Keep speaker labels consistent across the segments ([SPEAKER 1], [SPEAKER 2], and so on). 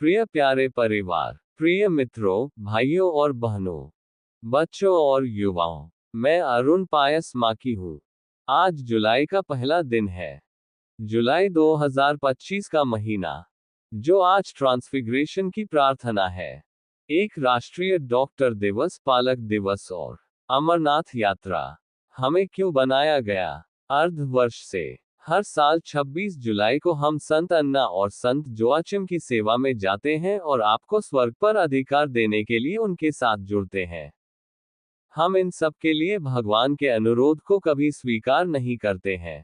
[SPEAKER 1] प्रिय प्यारे परिवार, प्रिय मित्रों, भाइयों और बहनों, बच्चों और युवाओं, मैं अरुण पायस माकी हूँ। आज जुलाई का पहला दिन है। जुलाई 2025 का महीना, जो आज ट्रांसफिग्रेशन की प्रार्थना है। एक राष्ट्रीय डॉक्टर दिवस, पालक दिवस और अमरनाथ यात्रा। हमें क्यों बनाया गया? अर्धवर्ष से हर साल 26 जुलाई को हम संत अन्ना और संत जोआचिम की सेवा में जाते हैं और आपको स्वर्ग पर अधिकार देने के लिए उनके साथ जुड़ते हैं। हम इन सब के लिए भगवान के अनुरोध को कभी स्वीकार नहीं करते हैं।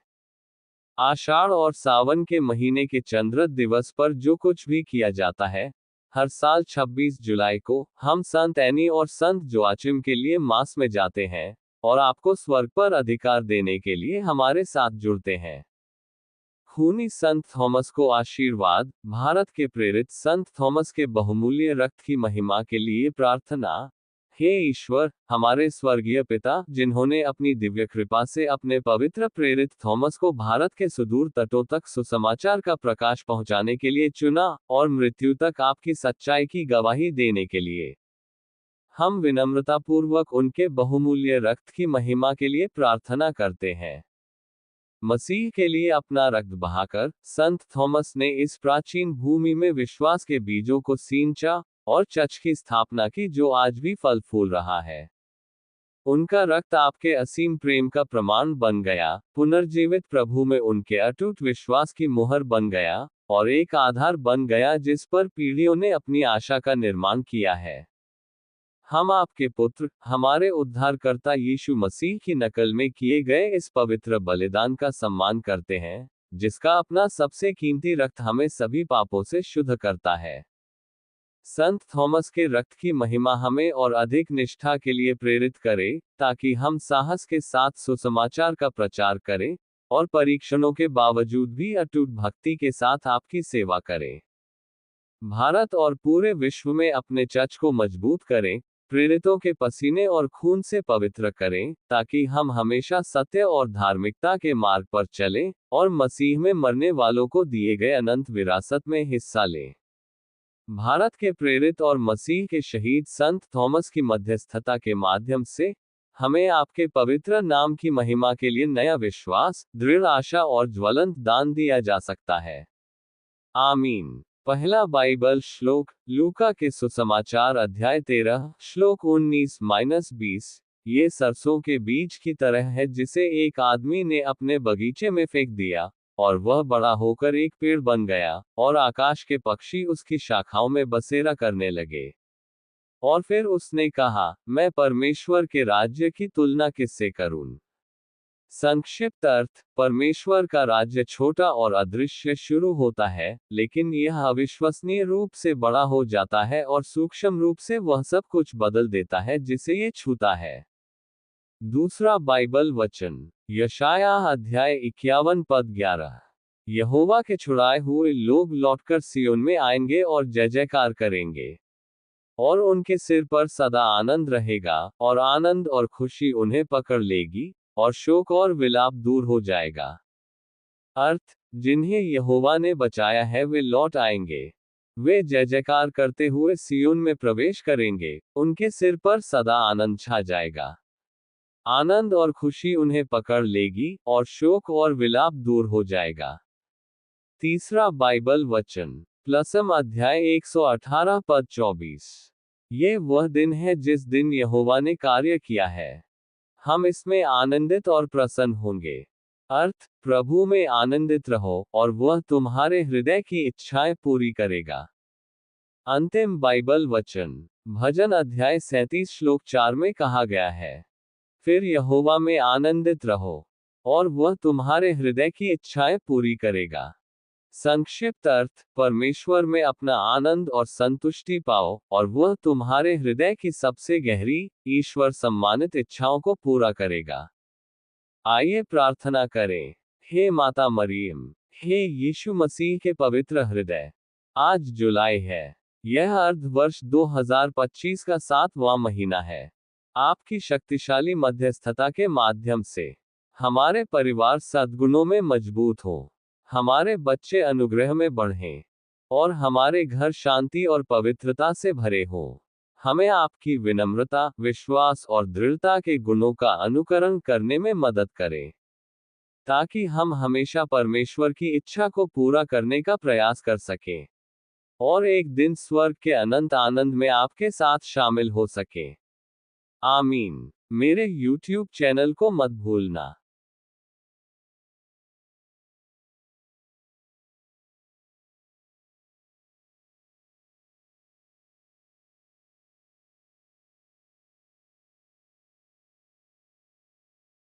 [SPEAKER 1] आषाढ़ और सावन के महीने के चंद्र दिवस पर जो कुछ भी किया जाता है, हर साल 26 जुलाई को हम संत एनी और संत जोआचिम के लिए मास में जाते हैं और आपको स्वर्ग पर अधिकार देने के लिए हमारे साथ जुड़ते हैं। खूनी संत थॉमस को आशीर्वाद। भारत के प्रेरित संत थॉमस के बहुमूल्य रक्त की महिमा के लिए प्रार्थना। हे ईश्वर, हमारे स्वर्गीय पिता, जिन्होंने अपनी दिव्य कृपा से अपने पवित्र प्रेरित थॉमस को भारत के सुदूर तटों तक सुसमाचार का प्रकाश पहुंचाने के लिए चुना और मृत्यु तक आपकी सच्चाई की गवाही देने के लिए, हम विनम्रतापूर्वक उनके बहुमूल्य रक्त की महिमा के लिए प्रार्थना करते हैं। मसीह के लिए अपना रक्त बहाकर संत थॉमस ने इस प्राचीन भूमि में विश्वास के बीजों को सींचा और चर्च की स्थापना की, जो आज भी फल फूल रहा है। उनका रक्त आपके असीम प्रेम का प्रमाण बन गया, पुनर्जीवित प्रभु में उनके अटूट विश्वास की मुहर बन गया और एक आधार बन गया जिस पर पीढ़ियों ने अपनी आशा का निर्माण किया है। हम आपके पुत्र, हमारे उद्धारकर्ता यीशु मसीह की नकल में किए गए इस पवित्र बलिदान का सम्मान करते हैं, जिसका अपना सबसे कीमती रक्त हमें सभी पापों से शुद्ध करता है। संत थॉमस के रक्त की महिमा हमें और अधिक निष्ठा के लिए प्रेरित करे, ताकि हम साहस के साथ सुसमाचार का प्रचार करें और परीक्षणों के बावजूद भी अटूट भक्ति के साथ आपकी सेवा करें। भारत और पूरे विश्व में अपने चर्च को मजबूत करें, प्रेरितों के पसीने और खून से पवित्र करें, ताकि हम हमेशा सत्य और धार्मिकता के मार्ग पर चलें और मसीह में मरने वालों को दिए गए अनंत विरासत में हिस्सा लें। भारत के प्रेरित और मसीह के शहीद संत थॉमस की मध्यस्थता के माध्यम से हमें आपके पवित्र नाम की महिमा के लिए नया विश्वास, दृढ़ आशा और ज्वलंत दान दिया जा सकता है। आमीन। पहला बाइबल श्लोक, लूका के सुसमाचार अध्याय 13 श्लोक 19-20। ये सरसों के बीज की तरह है जिसे एक आदमी ने अपने बगीचे में फेंक दिया, और वह बड़ा होकर एक पेड़ बन गया, और आकाश के पक्षी उसकी शाखाओं में बसेरा करने लगे। और फिर उसने कहा, मैं परमेश्वर के राज्य की तुलना किससे करूं? संक्षिप्त अर्थ, परमेश्वर का राज्य छोटा और अदृश्य शुरू होता है, लेकिन यह अविश्वसनीय रूप से बड़ा हो जाता है और सूक्ष्म रूप से वह सब कुछ बदल देता है जिसे ये छूता है। दूसरा बाइबल वचन, यशायाह अध्याय 51 पद 11। यहोवा के छुड़ाए हुए लोग लौटकर सियोन में आएंगे और जय जयकार करेंगे, और उनके सिर पर सदा आनंद रहेगा, और आनंद और खुशी उन्हें पकड़ लेगी, और शोक और विलाप दूर हो जाएगा। अर्थ, जिन्हें यहोवा ने बचाया है वे लौट आएंगे। वे जय जयकार करते हुए सियोन में प्रवेश करेंगे, उनके सिर पर सदा आनंद छा जाएगा। आनंद और खुशी उन्हें पकड़ लेगी, और शोक और विलाप दूर हो जाएगा। तीसरा बाइबल वचन, प्लसम अध्याय 118 पद 24। ये वह दिन है जिस दिन यहोवा ने कार्य किया है, हम इसमें आनंदित और प्रसन्न होंगे। अर्थ, प्रभु में आनंदित रहो, और वह तुम्हारे हृदय की इच्छाएं पूरी करेगा। अंतिम बाइबल वचन, भजन अध्याय 37 श्लोक 4 में कहा गया है, फिर यहोवा में आनंदित रहो, और वह तुम्हारे हृदय की इच्छाएं पूरी करेगा। संक्षिप्त अर्थ, परमेश्वर में अपना आनंद और संतुष्टि पाओ, और वह तुम्हारे हृदय की सबसे गहरी, ईश्वर सम्मानित इच्छाओं को पूरा करेगा। आइए प्रार्थना करें। हे माता मरियम, हे यीशु मसीह के पवित्र हृदय, आज जुलाई है। यह अर्धवर्ष 2025 का 7वां महीना है। आपकी शक्तिशाली मध्यस्थता के माध्यम से हमारे परिवार सद्गुणों में मजबूत हो, हमारे बच्चे अनुग्रह में बढ़ें, और हमारे घर शांति और पवित्रता से भरे हों। हमें आपकी विनम्रता, विश्वास और दृढ़ता के गुणों का अनुकरण करने में मदद करें, ताकि हम हमेशा परमेश्वर की इच्छा को पूरा करने का प्रयास कर सकें और एक दिन स्वर्ग के अनंत आनंद में आपके साथ शामिल हो सकें। आमीन। मेरे YouTube चैनल को मत भूलना।